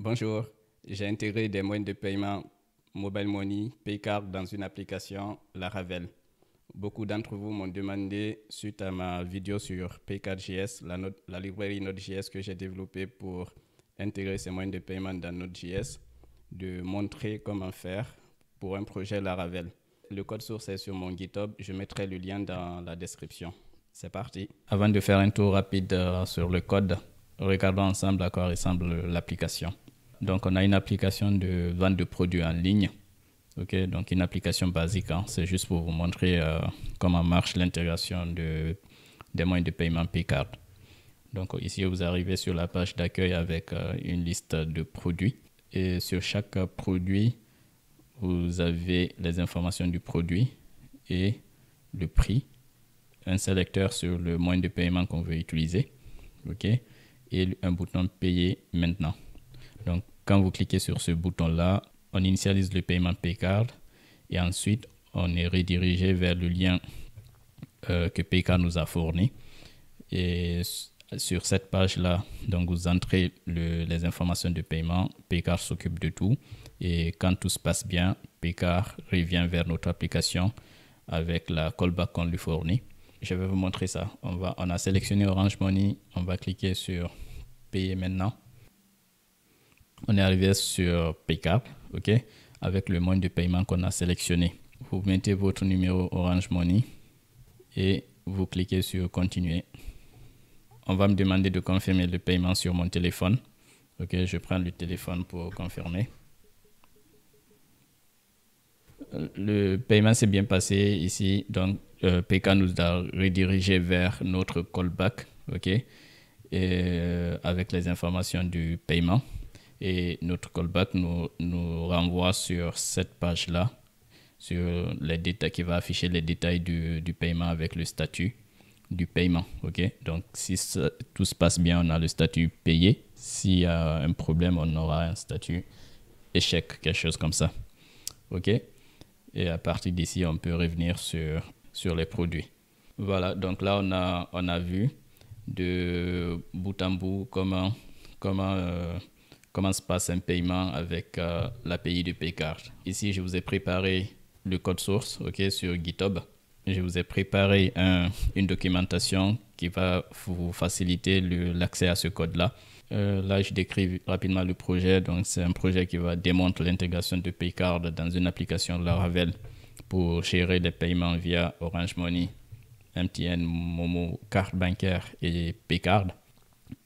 Bonjour, j'ai intégré des moyens de paiement Mobile Money, Paycard dans une application Laravel. Beaucoup d'entre vous m'ont demandé, suite à ma vidéo sur Paycard.js, la librairie Node.js que j'ai développée pour intégrer ces moyens de paiement dans Node.js, de montrer comment faire pour un projet Laravel. Le code source est sur mon GitHub, je mettrai le lien dans la description. C'est parti. Avant de faire un tour rapide sur le code, regardons ensemble à quoi ressemble l'application. Donc, on a une application de vente de produits en ligne. Ok, donc une application basique, hein. C'est juste pour vous montrer comment marche l'intégration des moyens de paiement Paycard. Donc ici, vous arrivez sur la page d'accueil avec une liste de produits. Et sur chaque produit, vous avez les informations du produit et le prix, un sélecteur sur le moyen de paiement qu'on veut utiliser, ok, et un bouton payer maintenant. Donc, quand vous cliquez sur ce bouton-là, on initialise le paiement Paycard et ensuite, on est redirigé vers le lien que Paycard nous a fourni. Et sur cette page-là, donc vous entrez les informations de paiement. Paycard s'occupe de tout. Et quand tout se passe bien, Paycard revient vers notre application avec la callback qu'on lui fournit. Je vais vous montrer ça. On a sélectionné Orange Money. On va cliquer sur payer maintenant. On est arrivé sur Paycard, ok, avec le moyen de paiement qu'on a sélectionné. Vous mettez votre numéro Orange Money et vous cliquez sur continuer. On va me demander de confirmer le paiement sur mon téléphone. Ok, je prends le téléphone pour confirmer. Le paiement s'est bien passé ici, donc Paycard nous a redirigé vers notre callback, ok, et avec les informations du paiement. Et notre callback nous renvoie sur cette page-là, sur les détails, qui va afficher les détails du paiement avec le statut du paiement. Ok, donc si tout se passe bien, on a le statut payé. S'il y a un problème, on aura un statut échec, quelque chose comme ça. Ok, et à partir d'ici, on peut revenir sur les produits. Voilà, donc là, on a vu de bout en bout comment se passe un paiement avec l'API de Paycard. Ici, je vous ai préparé le code source, ok, sur GitHub. Je vous ai préparé une documentation qui va vous faciliter l'accès à ce code-là. Là, je décris rapidement le projet. Donc, c'est un projet qui va démontrer l'intégration de Paycard dans une application Laravel pour gérer les paiements via Orange Money, MTN, Momo, carte bancaire et Paycard.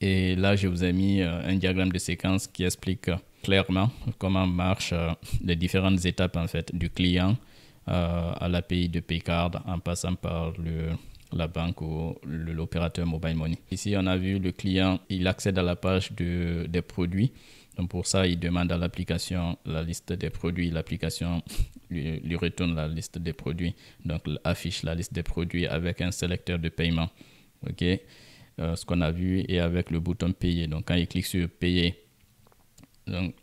Et là, je vous ai mis un diagramme de séquence qui explique clairement comment marchent les différentes étapes en fait, du client à l'API de Paycard en passant par la banque ou l'opérateur Mobile Money. Ici, on a vu le client, il accède à la page des produits. Donc pour ça, il demande à l'application la liste des produits. L'application lui retourne la liste des produits. Donc, il affiche la liste des produits avec un sélecteur de paiement. OK. Ce qu'on a vu et avec le bouton payer. Donc, quand il clique sur payer,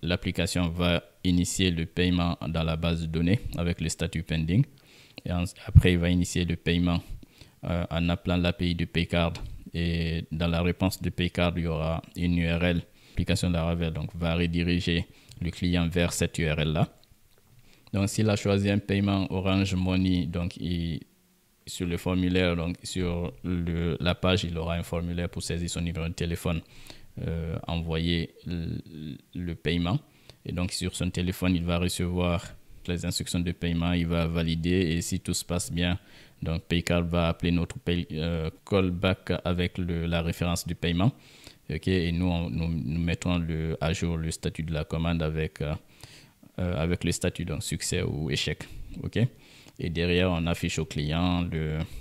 l'application va initier le paiement dans la base de données avec le statut pending. Et après, il va initier le paiement en appelant l'API de Paycard. Et dans la réponse de Paycard, il y aura une URL. L'application Laravel donc, va rediriger le client vers cette URL-là. Donc, s'il a choisi un paiement Orange Money, donc sur le formulaire, donc sur la page, il aura un formulaire pour saisir son numéro de téléphone, envoyer le paiement. Et donc, sur son téléphone, il va recevoir les instructions de paiement, il va valider et si tout se passe bien, donc Paycard va appeler notre callback avec la référence du paiement. Okay, et nous mettons à jour le statut de la commande avec le statut donc succès ou échec. Okay? Et derrière, on affiche au client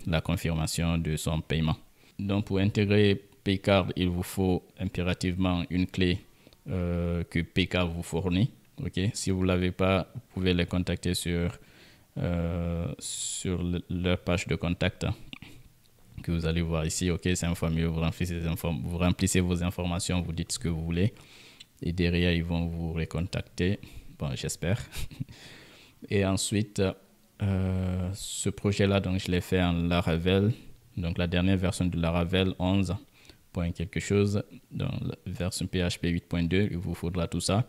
la confirmation de son paiement. Donc, pour intégrer Paycard, il vous faut impérativement une clé que Paycard vous fournit. Okay? Si vous ne l'avez pas, vous pouvez les contacter sur leur page de contact que vous allez voir ici. Ok, c'est un formulaire, vous remplissez vos informations, vous dites ce que vous voulez et derrière, ils vont vous recontacter. Bon, j'espère. Et ensuite, ce projet-là, donc je l'ai fait en Laravel. Donc, la dernière version de Laravel 11 point quelque chose dans la version PHP 8.2, il vous faudra tout ça.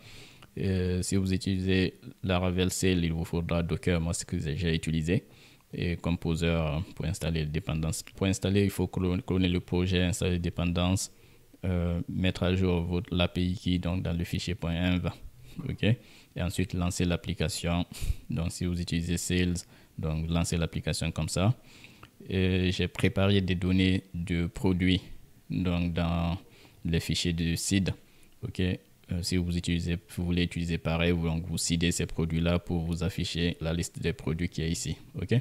Si vous utilisez Laravel Sail, il vous faudra Docker, moi c'est ce que j'ai utilisé, et Composer pour installer les dépendances. Pour installer, il faut cloner le projet, installer les dépendances, mettre à jour l'API key donc dans le fichier .env, ok, et ensuite lancer l'application. Donc si vous utilisez Sales, donc lancer l'application comme ça. J'ai préparé des données de produits donc dans les fichiers de seed, ok. Si vous voulez utiliser pareil, donc vous seedez ces produits-là pour vous afficher la liste des produits qui est ici, ok.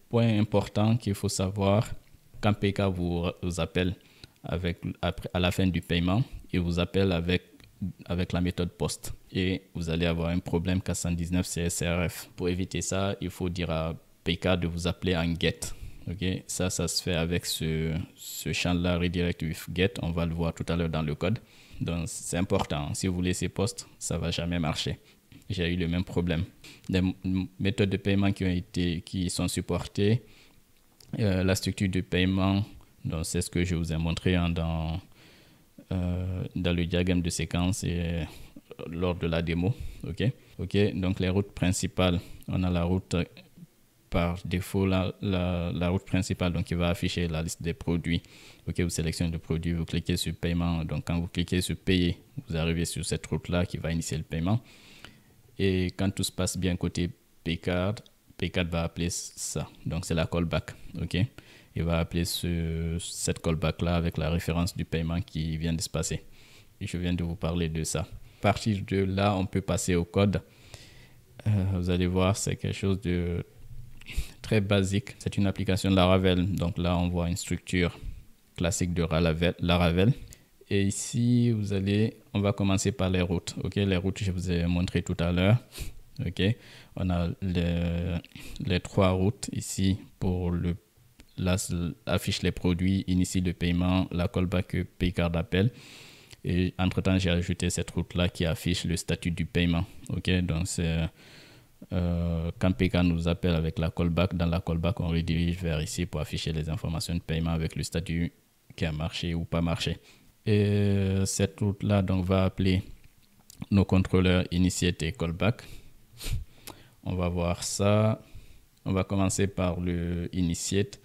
Point important qu'il faut savoir, quand PK vous appelle à la fin du paiement, il vous appelle avec la méthode POST et vous allez avoir un problème K119 CSRF. Pour éviter ça, il faut dire à PK de vous appeler en GET. Okay? Ça se fait avec ce champ-là, redirect with GET. On va le voir tout à l'heure dans le code. Donc, c'est important. Si vous laissez POST, ça ne va jamais marcher. J'ai eu le même problème. Les méthodes de paiement qui sont supportées, la structure de paiement, c'est ce que je vous ai montré dans le diagramme de séquence et lors de la démo. Ok, donc les routes principales, on a la route par défaut, la route principale, donc qui va afficher la liste des produits. Ok, vous sélectionnez le produit, vous cliquez sur paiement. Donc quand vous cliquez sur payer, vous arrivez sur cette route-là qui va initier le paiement. Et quand tout se passe bien côté Paycard va appeler ça. Donc c'est la callback. Ok, il va appeler cette callback-là avec la référence du paiement qui vient de se passer. Et je viens de vous parler de ça. À partir de là, on peut passer au code. Vous allez voir, c'est quelque chose de très basique. C'est une application de Laravel. Donc là, on voit une structure classique de Laravel. Et ici, on va commencer par les routes. Ok, les routes, je vous ai montré tout à l'heure. Ok, on a les trois routes ici pour affiche les produits, initie le paiement, la callback que Paycard appelle. Et entre-temps, j'ai ajouté cette route-là qui affiche le statut du paiement. Ok, donc c'est quand Paycard nous appelle avec la callback, dans la callback, on redirige vers ici pour afficher les informations de paiement avec le statut qui a marché ou pas marché. Et cette route-là donc va appeler nos contrôleurs initiate et callback. On va voir ça. On va commencer par le initiate.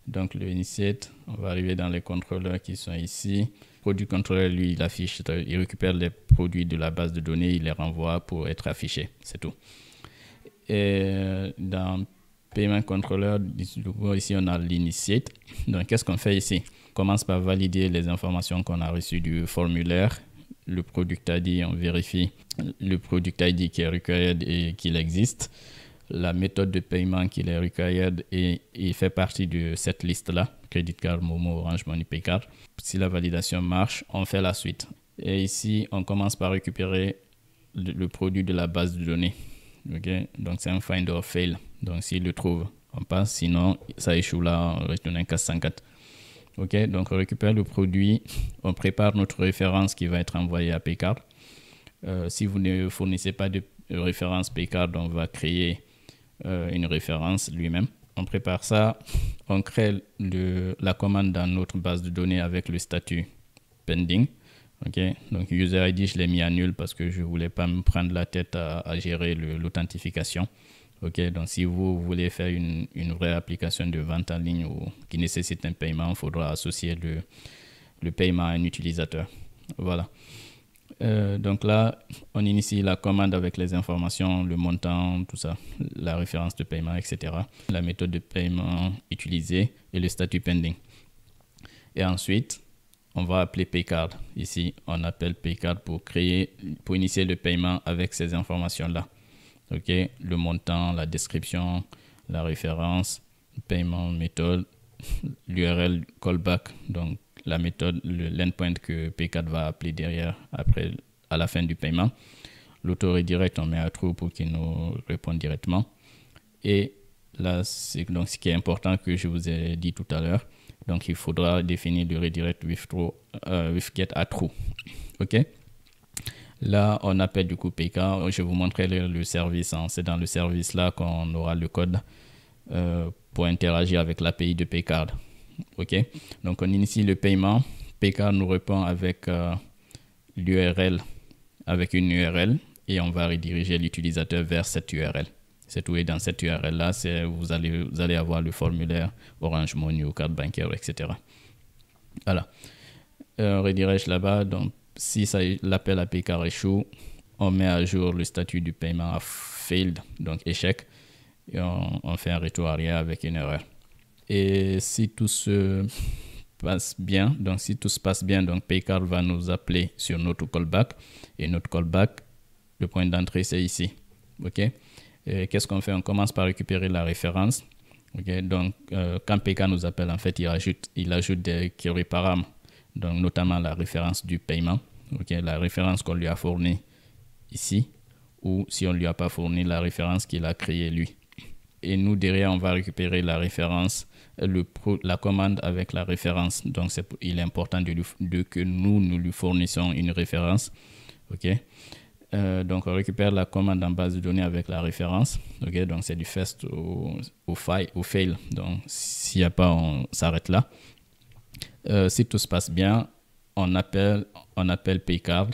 Donc le initiate, on va arriver dans les contrôleurs qui sont ici. Produit contrôleur, lui, il récupère les produits de la base de données, il les renvoie pour être affichés. C'est tout. Et dans payment controller, ici on a l'initiate. Donc qu'est-ce qu'on fait ici? On commence par valider les informations qu'on a reçues du formulaire. Le product ID, on vérifie le product ID qui est required et qu'il existe. La méthode de paiement qui est required et il fait partie de cette liste-là. Credit card, Momo, Orange Money, Paycard. Si la validation marche, on fait la suite. Et ici, on commence par récupérer le produit de la base de données. Okay? Donc, c'est un find or fail. Donc, s'il le trouve, on passe. Sinon, ça échoue là, on retourne un cas 104. Ok, donc on récupère le produit, on prépare notre référence qui va être envoyée à Paycard. Si vous ne fournissez pas de référence Paycard, on va créer une référence lui-même. On prépare ça, on crée la commande dans notre base de données avec le statut pending. Ok, donc user ID, je l'ai mis à nul parce que je ne voulais pas me prendre la tête à gérer l'authentification. Ok, donc si vous voulez faire une vraie application de vente en ligne ou qui nécessite un paiement, il faudra associer le paiement à un utilisateur. Voilà. Donc là, on initie la commande avec les informations, le montant, tout ça, la référence de paiement, etc. La méthode de paiement utilisée et le statut pending. Et ensuite, on va appeler Paycard. Ici, on appelle Paycard pour initier le paiement avec ces informations-là. Ok, le montant, la description, la référence, le paiement, méthode, l'URL callback, donc la méthode, l'endpoint que Paycard va appeler derrière à la fin du paiement. L'auto-redirect, on met à true pour qu'il nous réponde directement. Et là, c'est donc ce qui est important que je vous ai dit tout à l'heure. Donc, il faudra définir le redirect with get à true. Ok. Là, on appelle du coup Paycard. Je vais vous montrer le service. C'est dans le service là qu'on aura le code pour interagir avec l'API de Paycard. OK? Donc, on initie le paiement. Paycard nous répond avec l'URL, avec une URL, et on va rediriger l'utilisateur vers cette URL. C'est tout. Et dans cette URL-là, vous allez avoir le formulaire Orange Money ou carte bancaire, etc. Voilà. On redirige là-bas. Donc, si l'appel à Paycard échoue, on met à jour le statut du paiement à failed, donc échec, et on fait un retour arrière avec une erreur. Et si tout se passe bien, donc Paycard va nous appeler sur notre callback, et notre callback, le point d'entrée, c'est ici. OK? Qu'est-ce qu'on fait? On commence par récupérer la référence. OK? Donc, quand Paycard nous appelle, en fait, il ajoute des query paramètres, donc notamment la référence du paiement. OK? La référence qu'on lui a fournie ici, ou si on ne lui a pas fourni la référence qu'il a créée lui. Et nous, derrière, on va récupérer la référence, la commande avec la référence. Donc, il est important que nous lui fournissons une référence. OK? Donc, on récupère la commande en base de données avec la référence. OK? Donc, c'est du first au fail. Donc, s'il n'y a pas, on s'arrête là. Si tout se passe bien, on appelle Paycard,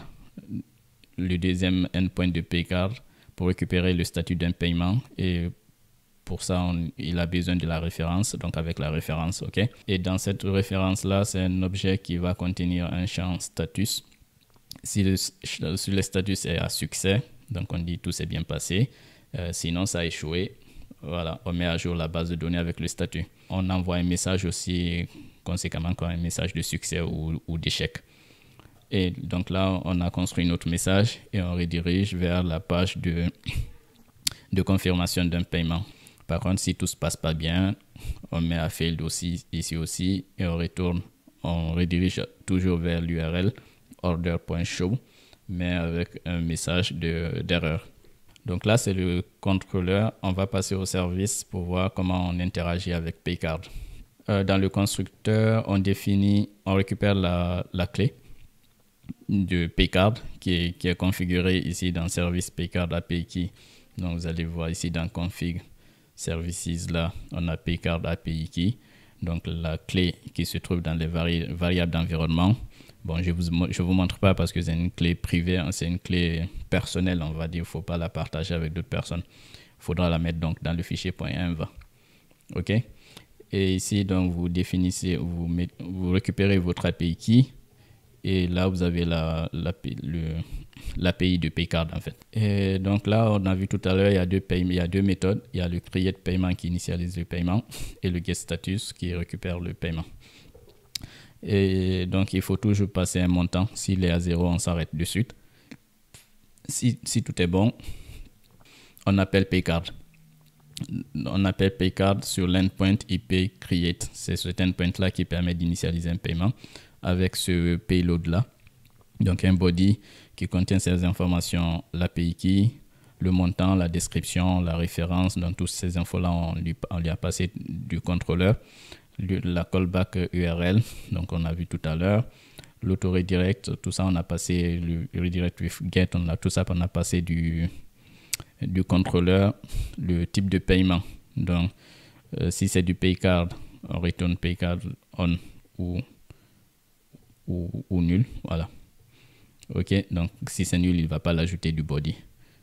le deuxième endpoint de Paycard, pour récupérer le statut d'un paiement. Et pour ça, il a besoin de la référence, donc avec la référence, OK? Et dans cette référence-là, c'est un objet qui va contenir un champ status. Si le status est à succès, donc on dit tout s'est bien passé. Sinon, ça a échoué. Voilà, on met à jour la base de données avec le statut. On envoie un message aussi, conséquemment, quand un message de succès ou d'échec. Et donc là, on a construit notre message et on redirige vers la page de confirmation d'un paiement. Par contre, si tout se passe pas bien, on met à failed aussi, ici aussi, et on redirige toujours vers l'URL order.show, mais avec un message d'erreur. Donc là, c'est le contrôleur. On va passer au service pour voir comment on interagit avec Paycard. Dans le constructeur, on récupère la clé de Paycard qui est configurée ici dans service Paycard API Key. Donc vous allez voir ici dans config services, là on a Paycard API Key, donc la clé qui se trouve dans les variables d'environnement. Bon, je vous montre pas parce que c'est une clé privée, hein, c'est une clé personnelle, on va dire. Il ne faut pas la partager avec d'autres personnes. Il faudra la mettre donc dans le fichier .env. OK? Et ici, donc, vous définissez, vous récupérez votre API Key. Et là, vous avez l'API de Paycard, en fait. Et donc là, on a vu tout à l'heure, il y a deux méthodes. Il y a le create paiement qui initialise le paiement et le get status qui récupère le paiement. Et donc, il faut toujours passer un montant. S'il est à 0, on s'arrête de suite. Si tout est bon, on appelle Paycard. On appelle Paycard sur l'endpoint IP create. C'est cet endpoint-là qui permet d'initialiser un paiement avec ce payload-là. Donc, un body qui contient ces informations, l'API key, le montant, la description, la référence. Donc, toutes ces infos-là, on lui a passé du contrôleur. La callback URL, donc on a vu tout à l'heure, l'auto-redirect, tout ça on a passé, le redirect with get, tout ça on a passé du contrôleur, le type de paiement. Donc si c'est du Paycard, on retourne Paycard on ou nul, voilà. OK, donc si c'est nul, il ne va pas l'ajouter du body.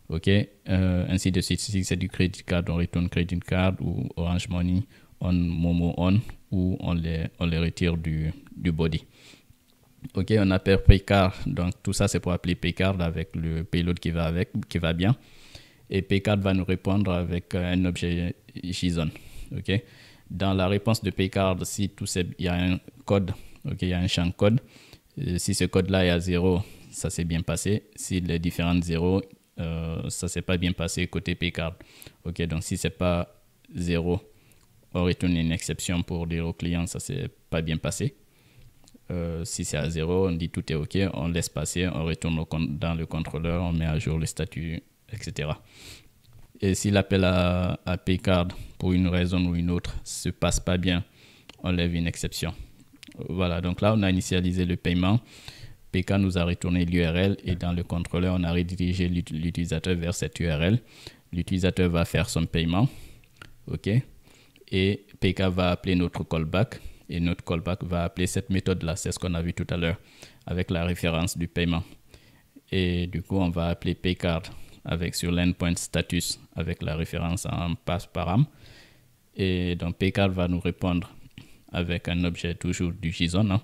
OK, ainsi de suite. Si c'est du credit card, on retourne credit card ou Orange Money, on Momo on, ou on les retire du body. OK, on appelle Paycard. Donc tout ça c'est pour appeler Paycard avec le payload qui va bien. Et Paycard va nous répondre avec un objet JSON. OK, dans la réponse de Paycard, si il y a un code, OK, il y a un champ code. Si ce code-là est à 0, ça s'est bien passé. S'il est différent de 0, ça s'est pas bien passé côté Paycard. OK, donc si c'est pas 0, on retourne une exception pour dire au client ça s'est pas bien passé. Si c'est à 0, on dit tout est OK, on laisse passer, on retourne dans le contrôleur, on met à jour le statut, etc. Et si l'appel à Paycard pour une raison ou une autre se passe pas bien, on lève une exception. Voilà, donc là on a initialisé le paiement. Paycard nous a retourné l'URL et dans le contrôleur on a redirigé l'utilisateur vers cette URL. L'utilisateur va faire son paiement. OK. Et Paycard va appeler notre callback. Et notre callback va appeler cette méthode-là. C'est ce qu'on a vu tout à l'heure avec la référence du paiement. Et du coup, on va appeler paycard avec sur l'endpoint status avec la référence en pass param. Et donc, paycard va nous répondre avec un objet toujours du JSON. Hein.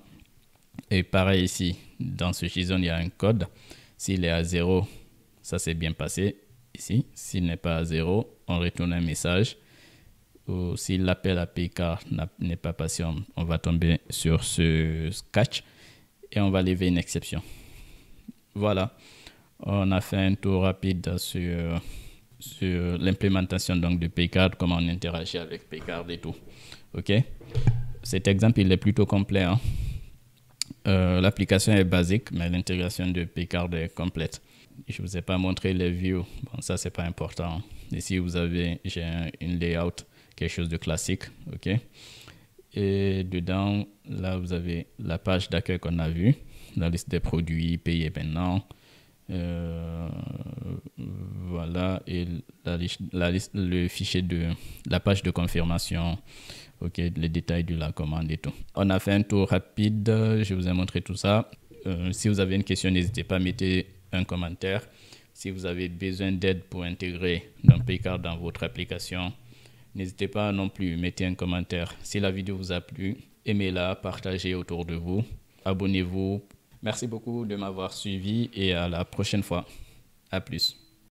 Et pareil ici, dans ce JSON, il y a un code. S'il est à 0, ça s'est bien passé ici. S'il n'est pas à 0, on retourne un message. Ou si l'appel à paycard n'est pas passé, on va tomber sur ce catch et on va lever une exception. Voilà, on a fait un tour rapide sur l'implémentation donc de paycard, comment on interagit avec paycard et tout. Ok, cet exemple il est plutôt complet. Hein? L'application est basique, mais l'intégration de paycard est complète. Je ne vous ai pas montré les views, bon, ça c'est pas important. Ici vous avez, j'ai une layout, quelque chose de classique, ok. Et dedans, là vous avez la page d'accueil qu'on a vue, la liste des produits payés maintenant. Voilà, et le fichier de la page de confirmation, ok, les détails de la commande et tout. On a fait un tour rapide, je vous ai montré tout ça. Si vous avez une question, n'hésitez pas à mettre un commentaire. Si vous avez besoin d'aide pour intégrer un paycard dans votre application, n'hésitez pas non plus, mettez un commentaire. Si la vidéo vous a plu, aimez-la, partagez autour de vous, abonnez-vous. Merci beaucoup de m'avoir suivi et à la prochaine fois. À plus.